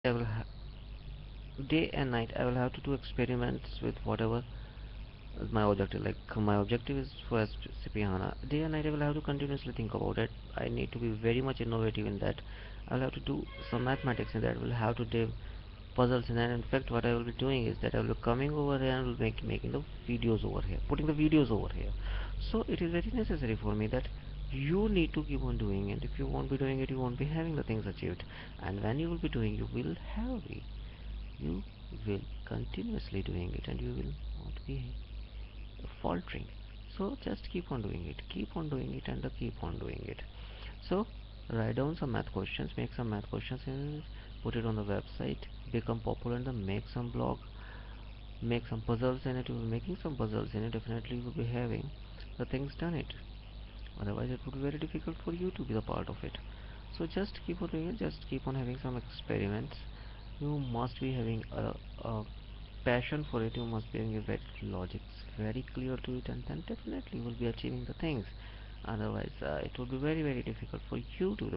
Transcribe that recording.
I will day and night I will have to do experiments with whatever my objective. Like my objective is for SAP HANA. Day and night I will have to continuously think about it. I need to be very much innovative in that. I will have to do some mathematics in that. I will have to do puzzles in that. In fact, what I will be doing is that I will be coming over here and will making the videos over here, putting the videos over here. So it is very necessary for me that you need to keep on doing it. If you won't be doing it, you won't be having the things achieved. And when you will be doing, you will have it. You will continuously doing it, and you will not be faltering. So just keep on doing it, keep on doing it, and keep on doing it. So write down some math questions, make some math questions and put it on the website, become popular and then make some blog, make some puzzles in it. You will be making some puzzles in it, definitely you will be having the things done it. Otherwise it would be very difficult for you to be the part of it. So just keep on doing it, just keep on having some experiments. You must be having a passion for it, you must be having a very logic very clear to it, and then definitely you will be achieving the things. Otherwise it would be very difficult for you to